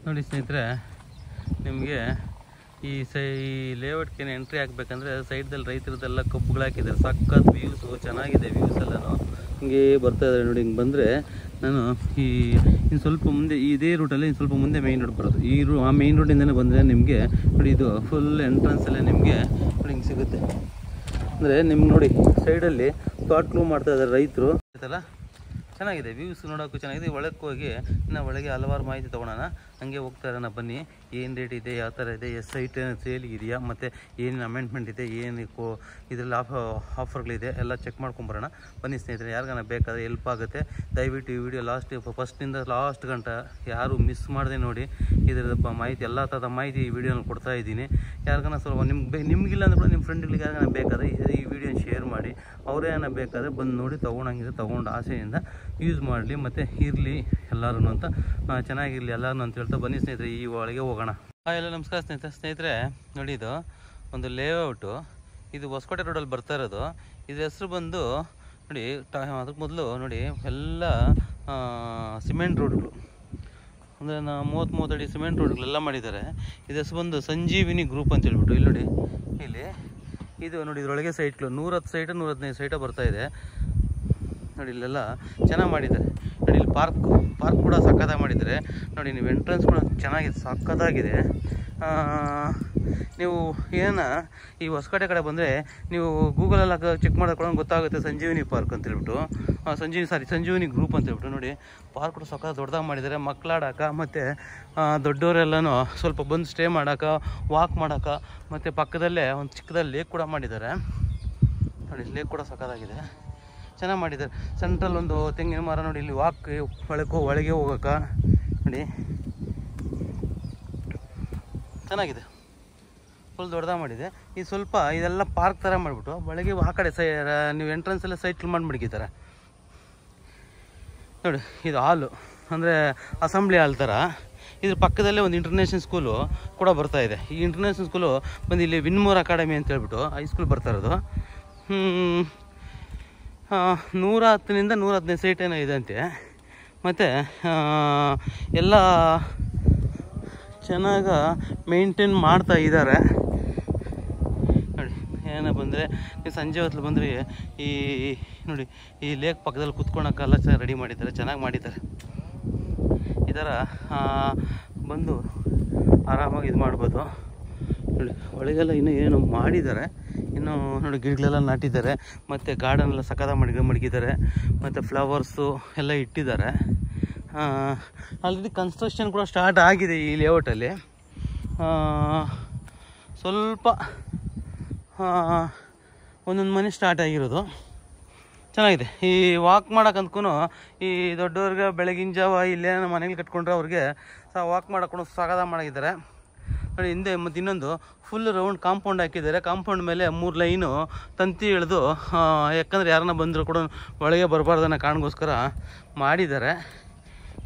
ನೋಡಿ ಸ್ನೇಹಿತರೆ, ನಿಮಗೆ ಈ ಲೇಔಟ್ಗೆ ಎಂಟ್ರಿ ಹಾಕ್ಬೇಕಂದ್ರೆ ಸೈಡ್ದಲ್ಲಿ ರೈತರದ್ದೆಲ್ಲ ಕಬ್ಬುಗಳು ಹಾಕಿದ್ದಾರೆ. ಸಖತ್ ವ್ಯೂಸು ಚೆನ್ನಾಗಿದೆ, ವ್ಯೂಸ್ ಎಲ್ಲನೂ ಹಿಂಗೆ ಬರ್ತಾ ಇದ್ದಾರೆ. ನೋಡಿ ಹಿಂಗೆ ಬಂದರೆ ನಾನು ಇನ್ನು ಸ್ವಲ್ಪ ಮುಂದೆ ಇದೇ ರೂಟಲ್ಲಿ ಇನ್ನು ಸ್ವಲ್ಪ ಮುಂದೆ ಮೇಯ್ನ್ ರೋಡ್ ಬರೋದು. ಆ ಮೇಯ್ನ್ ರೋಡಿಂದನೇ ಬಂದರೆ ನಿಮಗೆ ನೋಡಿ ಇದು ಫುಲ್ ಎಂಟ್ರೆನ್ಸಲ್ಲೇ ನಿಮಗೆ ನೋಡಿ ಹಿಂಗೆ ಸಿಗುತ್ತೆ. ಅಂದರೆ ನಿಮ್ಗೆ ನೋಡಿ ಸೈಡಲ್ಲಿ ತೋಟಗಳು ಮಾಡ್ತಾ ಇದ್ದಾರೆ ರೈತರು ಆಯ್ತಲ್ಲ. ಚೆನ್ನಾಗಿದೆ, ವ್ಯೂಸ್ ನೋಡೋಕ್ಕೂ ಚೆನ್ನಾಗಿದೆ. ಒಳಕ್ಕೆ ಹೋಗಿ ಇನ್ನು ಒಳಗೆ ಹಲವಾರು ಮಾಹಿತಿ ತೊಗೊಳೋಣ. ಹಂಗೆ ಹೋಗ್ತಾ ಇರೋಣ ಬನ್ನಿ. ಏನು ರೇಟ್ ಇದೆ, ಯಾವ ಥರ ಇದೆ, ಎಷ್ಟು ಸೈಟ್ ಸೇಲಿಗಿದೆಯಾ, ಮತ್ತು ಏನೇನು ಅಮೆಂಡ್ಮೆಂಟ್ ಇದೆ, ಏನು ಇದರಲ್ಲಿ ಆಫರ್ಗಳಿದೆ ಎಲ್ಲ ಚೆಕ್ ಮಾಡ್ಕೊಂಬರೋಣ ಬನ್ನಿ ಸ್ನೇಹಿತರೆ. ಯಾರಿಗಾನ ಬೇಕಾದರೆ ಹೆಲ್ಪ್ ಆಗುತ್ತೆ. ದಯವಿಟ್ಟು ಈ ವಿಡಿಯೋ ಫಸ್ಟಿಂದ ಲಾಸ್ಟ್ ಗಂಟ ಯಾರು ಮಿಸ್ ಮಾಡದೆ ನೋಡಿ. ಇದರ ಮಾಹಿತಿ ಎಲ್ಲ ಥರದ ಮಾಹಿತಿ ಈ ವಿಡಿಯೋನಲ್ಲಿ ಕೊಡ್ತಾ ಇದ್ದೀನಿ. ಯಾರಿಗಾನ ಸ್ವಲ್ಪ ನಿಮಗಿಲ್ಲ ಅಂದ್ರೆ ಕೂಡ ನಿಮ್ಮ ಫ್ರೆಂಡ್ಗಳಿಗೆ ಯಾರಿಗಾನ ಬೇಕಾದರೆ ಈ ವಿಡಿಯೋನ ಶೇರ್ ಮಾಡಿ. ಅವರೇ ಏನೋ ಬೇಕಾದರೆ ಬಂದು ನೋಡಿ ತೊಗೊಂಡಂಗಿದೆ ತೊಗೊಂಡು ಆಸೆಯಿಂದ ಯೂಸ್ ಮಾಡಲಿ ಮತ್ತು ಇರಲಿ ಎಲ್ಲರೂ ಅಂತ ಚೆನ್ನಾಗಿರಲಿ ಎಲ್ಲರೂ ಅಂತ ಹೇಳ್ತಾ ಬನ್ನಿ ಸ್ನೇಹಿತರೆ ಈ ಒಳಗೆ ಹೋಗೋಣ. ಎಲ್ಲ ನಮಸ್ಕಾರ ಸ್ನೇಹಿತರೆ. ನೋಡಿ ಇದು ಒಂದು ಲೇಔಟು, ಇದು ಹೊಸಕೋಟೆ ರೋಡಲ್ಲಿ ಬರ್ತಾ ಇರೋದು. ಇದ್ರ ಹೆಸರು ಬಂದು ನೋಡಿ, ಅದಕ್ಕೆ ಮೊದಲು ನೋಡಿ ಎಲ್ಲ ಸಿಮೆಂಟ್ ರೋಡ್ಗಳು, ಅಂದರೆ 30 ಅಡಿ ಸಿಮೆಂಟ್ ರೋಡ್ಗಳೆಲ್ಲ ಮಾಡಿದ್ದಾರೆ. ಇದು ಹೆಸರು ಬಂದು ಸಂಜೀವಿನಿ ಗ್ರೂಪ್ ಅಂತ ಹೇಳ್ಬಿಟ್ಟು. ಇಲ್ಲಿ ನೋಡಿ, ಇಲ್ಲಿ ಇದು ನೋಡಿ ಇದರೊಳಗೆ ಸೈಟ್ಗಳು 110 ಸೈಟು 115 ಸೈಟ ಬರ್ತಾಯಿದೆ ನೋಡಿ. ಇಲ್ಲೆಲ್ಲ ಚೆನ್ನಾಗಿ ಮಾಡಿದ್ದಾರೆ ನೋಡಿ. ಇಲ್ಲಿ ಪಾರ್ಕ್ ಕೂಡ ಸಕ್ಕತ್ತಾಗಿ ಮಾಡಿದ್ದಾರೆ ನೋಡಿ. ನೀವು ಎಂಟ್ರೆನ್ಸ್ ಕೂಡ ಚೆನ್ನಾಗಿದೆ, ಸಕ್ಕತ್ತಾಗಿದೆ. ನೀವು ಈ ಹೊಸಕೋಟೆ ಕಡೆ ಬಂದರೆ ನೀವು ಗೂಗಲೆಲ್ಲ ಚೆಕ್ ಮಾಡೋಕೆ ಗೊತ್ತಾಗುತ್ತೆ ಸಂಜೀವಿನಿ ಪಾರ್ಕ್ ಅಂತ ಹೇಳ್ಬಿಟ್ಟು. ಸಂಜೀವಿನಿ ಗ್ರೂಪ್ ಅಂತ ಹೇಳ್ಬಿಟ್ಟು ನೋಡಿ. ಪಾರ್ಕ್ ಕೂಡ ಸಕ್ಕತ್ತಾಗಿ ದೊಡ್ಡದಾಗಿ ಮಾಡಿದ್ದಾರೆ. ಮಕ್ಕಳಾಡೋಕೆ ಮತ್ತು ದೊಡ್ಡವರೆಲ್ಲನೂ ಸ್ವಲ್ಪ ಬಂದು ಸ್ಟೇ ಮಾಡೋಕೆ, ವಾಕ್ ಮಾಡೋಕೆ, ಮತ್ತು ಪಕ್ಕದಲ್ಲೇ ಒಂದು ಚಿಕ್ಕದಲ್ಲಿ ಲೇಕ್ ಕೂಡ ಮಾಡಿದ್ದಾರೆ ನೋಡಿ. ಲೇಕ್ ಕೂಡ ಸಕ್ಕತ್ತಾಗಿದೆ, ಚೆನ್ನಾಗಿ ಮಾಡಿದ್ದಾರೆ. ಸೆಂಟ್ರಲ್ಲಿ ಒಂದು ತೆಂಗಿನ ಮರ ನೋಡಿ. ಇಲ್ಲಿ ವಾಕ್ ಒಳಗೆ ಹೋಗೋಕೆ ನೋಡಿ ಚೆನ್ನಾಗಿದೆ, ಫುಲ್ ದೊಡ್ಡದಾಗಿ ಮಾಡಿದೆ. ಈ ಸ್ವಲ್ಪ ಇದೆಲ್ಲ ಪಾರ್ಕ್ ಥರ ಮಾಡಿಬಿಟ್ಟು ಒಳಗೆ ಆ ಕಡೆ ನೀವು ಎಂಟ್ರೆನ್ಸೆಲ್ಲ ಸೈಟ್ಗಳು ಮಾಡಿಬಿಡ್ಕಿದ್ದಾರೆ ನೋಡಿ. ಇದು ಹಾಲು ಅಂದರೆ ಅಸೆಂಬ್ಲಿ ಹಾಲ್ ಥರ. ಇದ್ರ ಪಕ್ಕದಲ್ಲೇ ಒಂದು ಇಂಟರ್ನ್ಯಾಷನಲ್ ಸ್ಕೂಲು ಕೂಡ ಬರ್ತಾಯಿದೆ. ಈ ಇಂಟರ್ನ್ಯಾಷನಲ್ ಸ್ಕೂಲು ಬಂದು ಇಲ್ಲಿ ವಿನ್ಮೋರ್ ಅಕಾಡೆಮಿ ಅಂತ ಹೇಳ್ಬಿಟ್ಟು ಹೈಸ್ಕೂಲ್ ಬರ್ತಾ ಇರೋದು. 110ರಿಂದ 115 ಸೈಟ್ ಏನೋ ಇದೆ ಅಂತೆ. ಮತ್ತು ಎಲ್ಲ ಚೆನ್ನಾಗಿ ಮೇಂಟೈನ್ ಮಾಡ್ತಾ ಇದ್ದಾರೆ ನೋಡಿ. ಏನೋ ಬಂದರೆ ನೀವು ಸಂಜೆ ಹೊತ್ತು ಬಂದರೆ ಈ ನೋಡಿ ಈ ಲೇಕ್ ಪಕ್ಕದಲ್ಲಿ ಕುತ್ಕೊಳಕ್ಕೆಲ್ಲ ರೆಡಿ ಮಾಡಿದ್ದಾರೆ, ಚೆನ್ನಾಗಿ ಮಾಡಿದ್ದಾರೆ. ಈ ಥರ ಬಂದು ಆರಾಮಾಗಿ ಇದು ಮಾಡ್ಬೋದು ನೋಡಿ. ಒಳಗೆಲ್ಲ ಇನ್ನೂ ಏನೋ ಮಾಡಿದ್ದಾರೆ, ಇನ್ನೂ ನೋಡಿ ಗಿಡಗಳೆಲ್ಲ ನಾಟಿದ್ದಾರೆ, ಮತ್ತು ಗಾರ್ಡನ್ ಎಲ್ಲ ಸಕ್ಕತ್ತಾಗಿ ಮಡಗಿದ್ದಾರೆ, ಮತ್ತು ಫ್ಲವರ್ಸು ಎಲ್ಲ ಇಟ್ಟಿದ್ದಾರೆ. ಆಲ್ರೆಡಿ ಕನ್ಸ್ಟ್ರಕ್ಷನ್ ಕೂಡ ಸ್ಟಾರ್ಟ್ ಆಗಿದೆ ಈ ಲೇಔಟಲ್ಲಿ. ಸ್ವಲ್ಪ ಒಂದೊಂದು ಮನೆ ಸ್ಟಾರ್ಟ್ ಆಗಿರೋದು ಚೆನ್ನಾಗಿದೆ. ಈ ವಾಕ್ ಮಾಡೋಕ್ಕಂತೂ ಈ ದೊಡ್ಡವ್ರಿಗೆ ಬೆಳಗಿನ ಜಾವ ಇಲ್ಲೇನೋ ಮನೇಲಿ ಕಟ್ಕೊಂಡ್ರೆ ಅವ್ರಿಗೆ ವಾಕ್ ಮಾಡೋಕ್ಕೂ ಸಕ್ಕತ್ತಾಗಿ ಮಾಡಿದ್ದಾರೆ ನೋಡಿ. ಹಿಂದೆ ಮತ್ತು ಇನ್ನೊಂದು ಫುಲ್ ರೌಂಡ್ ಕಾಂಪೌಂಡ್ ಹಾಕಿದ್ದಾರೆ. ಕಾಂಪೌಂಡ್ ಮೇಲೆ 3 ಲೈನು ತಂತಿ ಎಳೆದು, ಯಾಕಂದರೆ ಯಾರನ್ನ ಬಂದರೂ ಕೂಡ ಒಳಗೆ ಬರಬಾರ್ದನ್ನ ಕಾರಣಕ್ಕೋಸ್ಕರ ಮಾಡಿದ್ದಾರೆ,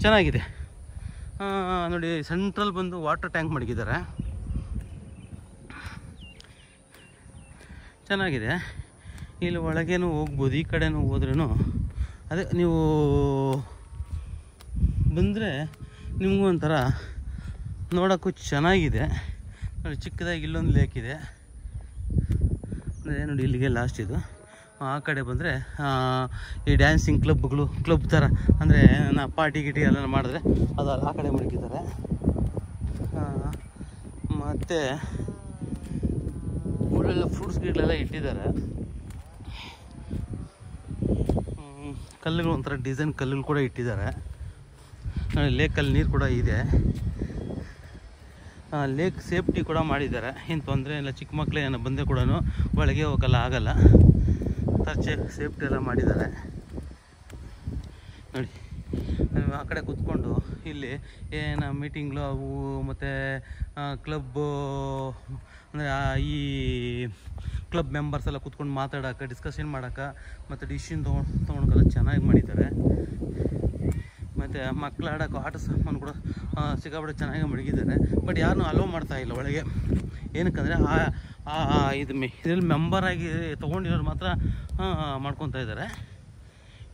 ಚೆನ್ನಾಗಿದೆ ನೋಡಿ. ಸೆಂಟ್ರಲ್ ಬಂದು ವಾಟರ್ ಟ್ಯಾಂಕ್ ಮಡಗಿದ್ದಾರೆ, ಚೆನ್ನಾಗಿದೆ. ಇಲ್ಲಿ ಒಳಗೇನು ಹೋಗ್ಬೋದು, ಈ ಕಡೆನೂ ಹೋದ್ರೂ ಅದೇ ನೀವು ಬಂದರೆ ನಿಮಗೂ ಒಂಥರ ನೋಡೋಕ್ಕೂ ಚೆನ್ನಾಗಿದೆ ನೋಡಿ. ಚಿಕ್ಕದಾಗಿ ಇಲ್ಲೊಂದು ಲೇಕ್ ಇದೆ ಅಂದರೆ ನೋಡಿ, ಇಲ್ಲಿಗೆ ಲಾಸ್ಟ್ ಇದು. ಆ ಕಡೆ ಬಂದರೆ ಈ ಡ್ಯಾನ್ಸಿಂಗ್ ಕ್ಲಬ್ ಥರ, ಅಂದರೆ ಪಾರ್ಟಿ ಗಿಟಿ ಎಲ್ಲ ಮಾಡಿದ್ರೆ ಅದು ಆ ಕಡೆ ಮಡಗಿದ್ದಾರೆ. ಮತ್ತು ಒಳ್ಳೊಳ್ಳೆ ಫ್ರೂಟ್ಸ್ ಗಿಡಗಳೆಲ್ಲ ಇಟ್ಟಿದ್ದಾರೆ. ಕಲ್ಲುಗಳು ಒಂಥರ ಡಿಸೈನ್ ಕಲ್ಲುಗಳು ಕೂಡ ಇಟ್ಟಿದ್ದಾರೆ ನೋಡಿ. ಲೇಕಲ್ಲಿ ನೀರು ಕೂಡ ಇದೆ. ಲೇಕ್ ಸೇಫ್ಟಿ ಕೂಡ ಮಾಡಿದ್ದಾರೆ, ಏನು ತೊಂದರೆ ಇಲ್ಲ. ಚಿಕ್ಕ ಮಕ್ಕಳು ಏನೋ ಬಂದರೆ ಕೂಡ ಒಳಗೆ ಹೋಗಲ್ಲ, ಆಗಲ್ಲ, ಸೇಫ್ಟಿ ಎಲ್ಲ ಮಾಡಿದ್ದಾರೆ ನೋಡಿ. ಆ ಕಡೆ ಕೂತ್ಕೊಂಡು ಇಲ್ಲಿ ಏನು ಮೀಟಿಂಗ್ಗಳು ಅವು ಮತ್ತು ಕ್ಲಬ್ಬು ಅಂದರೆ ಈ ಕ್ಲಬ್ ಮೆಂಬರ್ಸ್ ಎಲ್ಲ ಕೂತ್ಕೊಂಡು ಮಾತಾಡೋಕೆ, ಡಿಸ್ಕಷನ್ ಮಾಡೋಕೆ, ಮತ್ತು ಡಿಸಿಷನ್ ತೊಗೊಳಕ್ಕೆಲ್ಲ ಚೆನ್ನಾಗಿ ಮಾಡಿದ್ದಾರೆ. ಮತ್ತು ಮಕ್ಕಳು ಆಡೋಕೆ ಆಟ ಸಾಮಾನು ಕೂಡ ಸಿಕ್ಕಾಪಟ್ಟೆ ಚೆನ್ನಾಗಿ ಮಡಗಿದ್ದಾರೆ. ಬಟ್ ಯಾರನ್ನೂ ಅಲೋ ಮಾಡ್ತಾಯಿಲ್ಲ ಒಳಗೆ. ಏನಕ್ಕಂದರೆ ಇದರಲ್ಲಿ ಮೆಂಬರಾಗಿ ತೊಗೊಂಡಿರೋರು ಮಾತ್ರ ಮಾಡ್ಕೊತಾ ಇದ್ದಾರೆ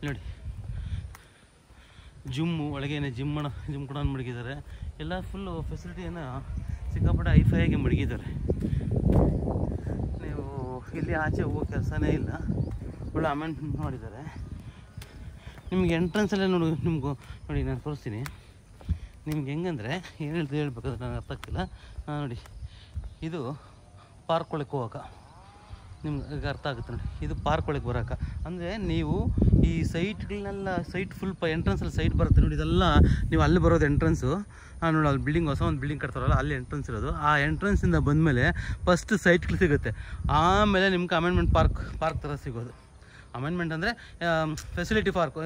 ನೋಡಿ. ಜಿಮ್ಮು ಒಳಗೇನೆ ಜಿಮ್ ಕೂಡ ಮಡಗಿದ್ದಾರೆ. ಎಲ್ಲ ಫುಲ್ಲು ಫೆಸಿಲಿಟಿಯನ್ನು ಸಿಕ್ಕಾಪಟ್ಟೆ ಹೈಫೈಯಾಗಿ ಮಡಗಿದ್ದಾರೆ. ನೀವು ಇಲ್ಲಿ ಆಚೆ ಹೋಗೋ ಕೆಲಸನೇ ಇಲ್ಲ, ಒಳ್ಳೆ ಅಮೆಂಡ್ಮೆಂಟ್ ಮಾಡಿದ್ದಾರೆ. ನಿಮ್ಗೆ ಎಂಟ್ರೆನ್ಸಲ್ಲೇ ನಿಮಗೂ ನೋಡಿ ನಾನು ತೋರಿಸ್ತೀನಿ. ನಿಮ್ಗೆ ಹೆಂಗಂದರೆ ಏನು ಹೇಳ್ಬೇಕಾದ್ರೆ ನನಗೆ ಅರ್ಥ ಆಗ್ತಿಲ್ಲ. ನೋಡಿ, ಇದು ಪಾರ್ಕ್ ಒಳಗೆ ಹೋಗೋಕೆ ನಿಮ್ಗೆ ಅರ್ಥ ಆಗುತ್ತೆ ನೋಡಿ. ಇದು ಪಾರ್ಕ್ ಒಳಗೆ ಬರೋಕೆ ಅಂದರೆ ನೀವು ಈ ಸೈಟ್ಗಳನ್ನೆಲ್ಲ ಫುಲ್ ಎಂಟ್ರೆನ್ಸಲ್ಲಿ ಸೈಟ್ ಬರುತ್ತೆ ನೋಡಿ. ಇದೆಲ್ಲ ನೀವು ಅಲ್ಲಿ ಬರೋದು ಎಂಟ್ರೆನ್ಸು. ನೋಡಿ ಅಲ್ಲಿ ಬಿಲ್ಡಿಂಗ್, ಹೊಸ ಒಂದು ಬಿಲ್ಡಿಂಗ್ ಕಟ್ತಾರಲ್ಲ ಅಲ್ಲಿ ಎಂಟ್ರೆನ್ಸ್ ಇರೋದು. ಆ ಎಂಟ್ರೆನ್ಸಿಂದ ಬಂದಮೇಲೆ ಫಸ್ಟ್ ಸೈಟ್ಗಳು ಸಿಗುತ್ತೆ, ಆಮೇಲೆ ನಿಮ್ಗೆ ಅಮೆಂಡ್ಮೆಂಟ್ ಪಾರ್ಕ್ ಥರ ಸಿಗೋದು. ಅಮೆಂಡ್ಮೆಂಟ್ ಅಂದರೆ ಫೆಸಿಲಿಟಿ ಪಾರ್ಕ್,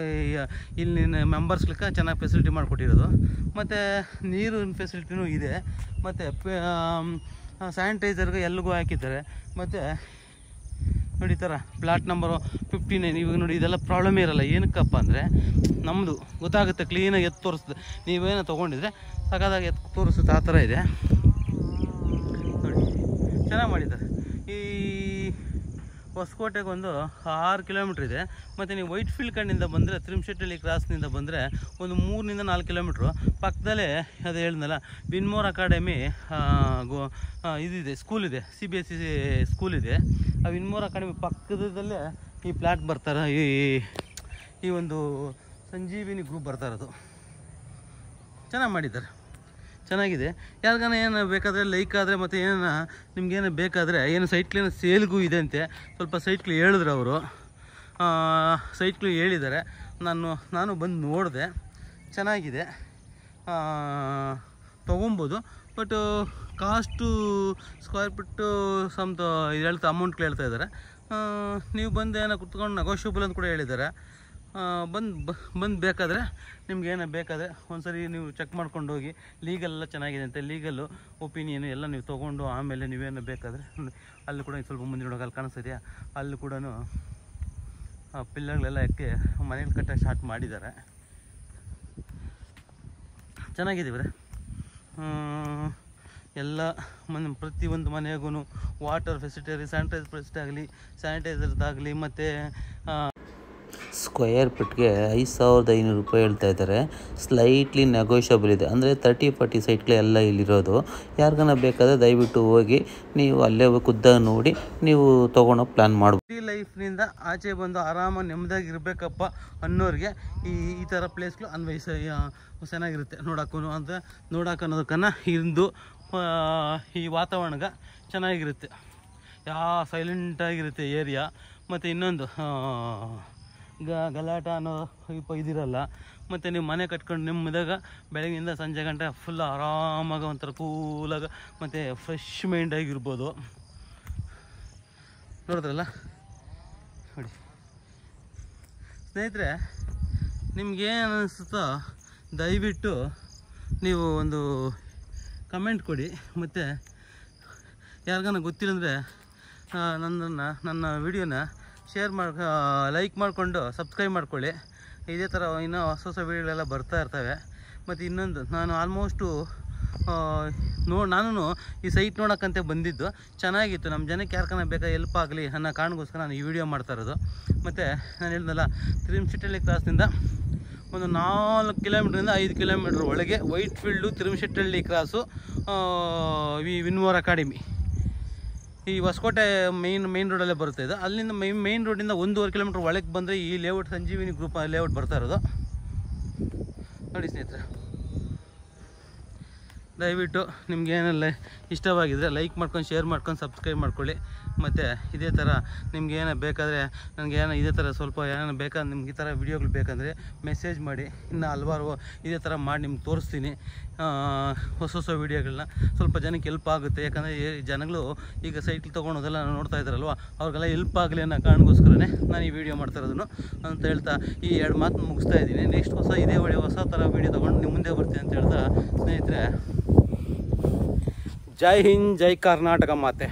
ಇಲ್ಲಿ ಮೆಂಬರ್ಸ್ಲಿಕ್ಕೆ ಚೆನ್ನಾಗಿ ಫೆಸಿಲಿಟಿ ಮಾಡಿಕೊಟ್ಟಿರೋದು. ಮತ್ತು ನೀರಿನ ಫೆಸಿಲಿಟಿನೂ ಇದೆ, ಮತ್ತು ಸ್ಯಾನಿಟೈಸರ್ಗೆ ಎಲ್ಲಿಗೂ ಹಾಕಿದ್ದಾರೆ. ಮತ್ತು ನೋಡಿ ಈ ಥರ ಪ್ಲಾಟ್ ನಂಬರು 59. ಇವಾಗ ನೋಡಿ ಇದೆಲ್ಲ ಪ್ರಾಬ್ಲಮೇ ಇರೋಲ್ಲ. ಏನಕ್ಕಪ್ಪ ಅಂದರೆ ನಮ್ಮದು ಗೊತ್ತಾಗುತ್ತೆ, ಕ್ಲೀನಾಗಿ ಎತ್ತು ತೋರಿಸ್ತದೆ. ನೀವೇನೋ ತೊಗೊಂಡಿದ್ರೆ ಸಖತ್ತಾಗಿ ಎತ್ತು ತೋರಿಸುತ್ತೆ, ಆ ಥರ ಇದೆ ನೋಡಿ. ಚೆನ್ನಾಗಿ ಮಾಡಿದ್ದಾರೆ. ಈ ಹೊಸಕೋಟೆಗೆ ಒಂದು 6 ಕಿಲೋಮೀಟ್ರ್ ಇದೆ. ಮತ್ತು ನೀವು ವೈಟ್ ಫೀಲ್ಡ್ ಕಣ್ಣಿಂದ ಬಂದರೆ ತಿರುಮಶೆಟ್ಟಳ್ಳಿ ಕ್ರಾಸ್ನಿಂದ ಬಂದರೆ ಒಂದು 3 4 ಕಿಲೋಮೀಟ್ರು ಪಕ್ಕದಲ್ಲೇ ಅದು ಹೇಳಿದ್ನಲ್ಲ ವಿನ್ಮೋರ್ ಅಕಾಡೆಮಿ ಇದಿದೆ, ಸ್ಕೂಲ್ ಇದೆ, CBSE ಸ್ಕೂಲ್ ಇದೆ. ಆ ವಿನ್ಮೋರ್ ಅಕಾಡೆಮಿ ಪಕ್ಕದಲ್ಲೇ ಈ ಪ್ಲಾಟ್ ಬರ್ತಾರೆ, ಈ ಒಂದು ಸಂಜೀವಿನಿ ಗ್ರೂಪ್ ಬರ್ತಾ ಇರೋದು. ಚೆನ್ನಾಗಿ ಮಾಡಿದ್ದಾರೆ, ಚೆನ್ನಾಗಿದೆ. ಯಾರಿಗಾನ ಏನು ಬೇಕಾದರೆ ಲೈಕ್ ಆದರೆ ಮತ್ತು ಏನ ನಿಮ್ಗೇನು ಬೇಕಾದರೆ ಏನು ಸೈಟ್ಗಳೇನು ಸೇಲ್ಗೂ ಇದೆ ಅಂತೆ. ಸ್ವಲ್ಪ ಸೈಟ್ಗಳು ಹೇಳಿದ್ರು ಅವರು, ಸೈಟ್ಗಳು ಹೇಳಿದ್ದಾರೆ. ನಾನು ಬಂದು ನೋಡಿದೆ, ಚೆನ್ನಾಗಿದೆ, ತೊಗೊಬೋದು. ಬಟ್ ಕಾಸ್ಟು ಸ್ಕ್ವೇರ್ ಫೀಟು ಸಮ್ದು ಅಮೌಂಟ್ಗಳು ಹೇಳ್ತಾ ಇದ್ದಾರೆ. ನೀವು ಬಂದು ಏನೋ ಕುತ್ಕೊಂಡು ನೆಗೋಷಿಯಬಲ್ ಅಂತ ಕೂಡ ಹೇಳಿದ್ದಾರೆ. ಬಂದು ಬೇಕಾದರೆ ನಿಮ್ಗೇನೋ ಬೇಕಾದರೆ ಒಂದ್ಸರಿ ನೀವು ಚೆಕ್ ಮಾಡ್ಕೊಂಡು ಹೋಗಿ. ಲೀಗಲೆಲ್ಲ ಚೆನ್ನಾಗಿದೆ ಅಂತೆ, ಲೀಗಲ್ಲು ಒಪಿನಿಯನು ಎಲ್ಲ ನೀವು ತೊಗೊಂಡು ಆಮೇಲೆ ನೀವೇನೋ ಬೇಕಾದರೆ ಅಲ್ಲಿ ಕೂಡ ಸ್ವಲ್ಪ ಮುಂದೆ ನೋಡೋಕೆ ಅಲ್ಲಿ ಕಾಣಿಸ್ತಿದೆಯಾ, ಅಲ್ಲಿ ಕೂಡ ಪಿಲ್ಲರ್ಗಳೆಲ್ಲ ಎಕ್ಕೆ ಮನೇಲಿ ಕಟ್ಟಕ್ಕೆ ಸ್ಟಾರ್ಟ್ ಮಾಡಿದ್ದಾರೆ. ಚೆನ್ನಾಗಿದ್ದೀವ್ರೆ. ಎಲ್ಲ ಪ್ರತಿಯೊಂದು ಮನೆಗೂ ವಾಟರ್ ಫೆಸಿಲಿಟಿ, ಸ್ಯಾನಿಟೈಸರ್ದಾಗಲಿ ಮತ್ತು ಸ್ಕ್ವೇರ್ ಫೀಟ್ಗೆ 5,500 ರೂಪಾಯಿ ಹೇಳ್ತಾ ಇದ್ದಾರೆ. ಸ್ಲೈಟ್ಲಿ ನೆಗೋಷಿಯಬಲ್ ಇದೆ, ಅಂದರೆ 30-40 ಸೈಟ್ಗಳೆಲ್ಲ ಇಲ್ಲಿರೋದು. ಯಾರಿಗಾನ ಬೇಕಾದರೆ ದಯವಿಟ್ಟು ಹೋಗಿ ನೀವು ಅಲ್ಲೇ ಖುದ್ದಾಗಿ ನೋಡಿ ನೀವು ತೊಗೊಳೋ ಪ್ಲ್ಯಾನ್ ಮಾಡ್ಬೋದು. ಸಿಟಿ ಲೈಫ್ನಿಂದ ಆಚೆ ಬಂದು ಆರಾಮಾಗಿ ನೆಮ್ಮದಿಯಾಗಿರ್ಬೇಕಪ್ಪ ಅನ್ನೋರಿಗೆ ಈ ಥರ ಪ್ಲೇಸ್ಗಳು ಚೆನ್ನಾಗಿರುತ್ತೆ ನೋಡೋಕೆ ಅನ್ನೋದಕ್ಕನ್ನ ಇಂದು ಈ ವಾತಾವರಣಗ ಚೆನ್ನಾಗಿರುತ್ತೆ, ಸೈಲೆಂಟಾಗಿರುತ್ತೆ ಏರಿಯಾ. ಮತ್ತು ಇನ್ನೊಂದು ಗಲಾಟ ಅನ್ನೋ ಇದಿರಲ್ಲ. ಮತ್ತು ನೀವು ಮನೆ ಕಟ್ಕೊಂಡು ನೆಮ್ಮದಿಯಾಗ ಬೆಳಗ್ಗಿಂದ ಸಂಜೆ ಗಂಟೆ ಫುಲ್ ಆರಾಮಾಗಿ ಒಂಥರ ಕೂಲಾಗ ಮತ್ತು ಫ್ರೆಶ್ ಮೈಂಡಾಗಿರ್ಬೋದು. ನೋಡಿದ್ರಲ್ಲ ನೋಡಿ ಸ್ನೇಹಿತರೆ, ನಿಮ್ಗೇನು ಅನಿಸುತ್ತೋ ದಯವಿಟ್ಟು ನೀವು ಒಂದು ಕಮೆಂಟ್ ಕೊಡಿ. ಮತ್ತು ಯಾರಿಗಾನ ಗೊತ್ತಿಲ್ಲಂದರೆ ನನ್ನ ವಿಡಿಯೋನ ಲೈಕ್ ಮಾಡಿಕೊಂಡು ಸಬ್ಸ್ಕ್ರೈಬ್ ಮಾಡ್ಕೊಳ್ಳಿ. ಇದೇ ಥರ ಇನ್ನೂ ಹೊಸ ವೀಡಿಯೋಗಳೆಲ್ಲ ಬರ್ತಾ ಇರ್ತವೆ. ಮತ್ತು ಇನ್ನೊಂದು, ನಾನು ಆಲ್ಮೋಸ್ಟು ನಾನು ಈ ಸೈಟ್ ನೋಡೋಕ್ಕಂತೆ ಬಂದಿದ್ದು, ಚೆನ್ನಾಗಿತ್ತು. ನಮ್ಮ ಜನಕ್ಕೆ ಯಾರ್ಕನ ಬೇಕಾ ಹೆಲ್ಪ್ ಆಗಲಿ ಅನ್ನೋ ಕಾರಣಕ್ಕೋಸ್ಕರ ನಾನು ಈ ವಿಡಿಯೋ ಮಾಡ್ತಾ ಇರೋದು. ಮತ್ತು ನಾನು ಹೇಳಿದ್ನಲ್ಲ ತಿರುಮಶೆಟ್ಟಳ್ಳಿ ಕ್ರಾಸ್ನಿಂದ ಒಂದು 4 ಕಿಲೋಮೀಟ್ರಿಂದ 5 ಕಿಲೋಮೀಟ್ರ್ ಒಳಗೆ ವೈಟ್ ಫೀಲ್ಡು, ತಿರುಮಶೆಟ್ಟಳ್ಳಿ ಕ್ರಾಸು, ವಿನ್ಮೋರ್ ಅಕಾಡೆಮಿ, ಈ ಹೊಸಕೋಟೆ ಮೇನ್ ರೋಡಲ್ಲೇ ಬರುತ್ತೆ ಇದು. ಅಲ್ಲಿಂದ ಮೇನ್ ರೋಡಿಂದ 1.5 ಕಿಲೋಮೀಟ್ರ್ ಒಳಗೆ ಬಂದರೆ ಈ ಲೇಔಟ್ ಸಂಜೀವಿನಿ ಗ್ರೂಪ್ ಲೇಔಟ್ ಬರ್ತಾ ಇರೋದು ನೋಡಿ ಸ್ನೇಹಿತರೆ. ದಯವಿಟ್ಟು ನಿಮ್ಗೇನೆಲ್ಲ ಇಷ್ಟವಾಗಿದ್ದರೆ ಲೈಕ್ ಮಾಡ್ಕೊಂಡು, ಶೇರ್ ಮಾಡ್ಕೊಂಡು, ಸಬ್ಸ್ಕ್ರೈಬ್ ಮಾಡ್ಕೊಳ್ಳಿ. ಮತ್ತು ಇದೇ ಥರ ನಿಮ್ಗೇನೋ ಬೇಕಾದರೆ ನನಗೇನೋ ಇದೇ ಥರ ಸ್ವಲ್ಪ ಏನೋ ಬೇಕಾದ್ರೆ ನಿಮ್ಗೆ ಈ ಥರ ವಿಡಿಯೋಗಳು ಬೇಕಂದರೆ ಮೆಸೇಜ್ ಮಾಡಿ. ಇನ್ನು ಹಲವಾರು ಇದೇ ಥರ ಮಾಡಿ ನಿಮ್ಗೆ ತೋರಿಸ್ತೀನಿ ಹೊಸ ವೀಡಿಯೋಗಳನ್ನ. ಸ್ವಲ್ಪ ಜನಕ್ಕೆ ಹೆಲ್ಪ್ ಆಗುತ್ತೆ, ಯಾಕಂದರೆ ಜನಗಳು ಈಗ ಸೈಟ್ಲ್ ತೊಗೊಳೋದೆಲ್ಲ ನೋಡ್ತಾ ಇದ್ದಾರಲ್ವ, ಅವ್ರಿಗೆಲ್ಲ ಹೆಲ್ಪ್ ಆಗಲಿ ಅನ್ನೋ ಕಾರಣಕ್ಕೋಸ್ಕರನೇ ನಾನು ಈ ವಿಡಿಯೋ ಮಾಡ್ತಾ ಇರೋದನ್ನು ಅಂತ ಹೇಳ್ತಾ ಈ 2 ಮಾತು ಮುಗಿಸ್ತಾ ಇದ್ದೀನಿ. ನೆಕ್ಸ್ಟ್ ಹೊಸ ಥರ ವೀಡಿಯೋ ತೊಗೊಂಡು ನಿಮ್ಮ ಮುಂದೆ ಬರ್ತೀನಿ ಅಂತ ಹೇಳ್ತಾ ಸ್ನೇಹಿತರೆ, ಜೈ ಹಿಂದ್, ಜೈ ಕರ್ನಾಟಕ ಮಾತೆ.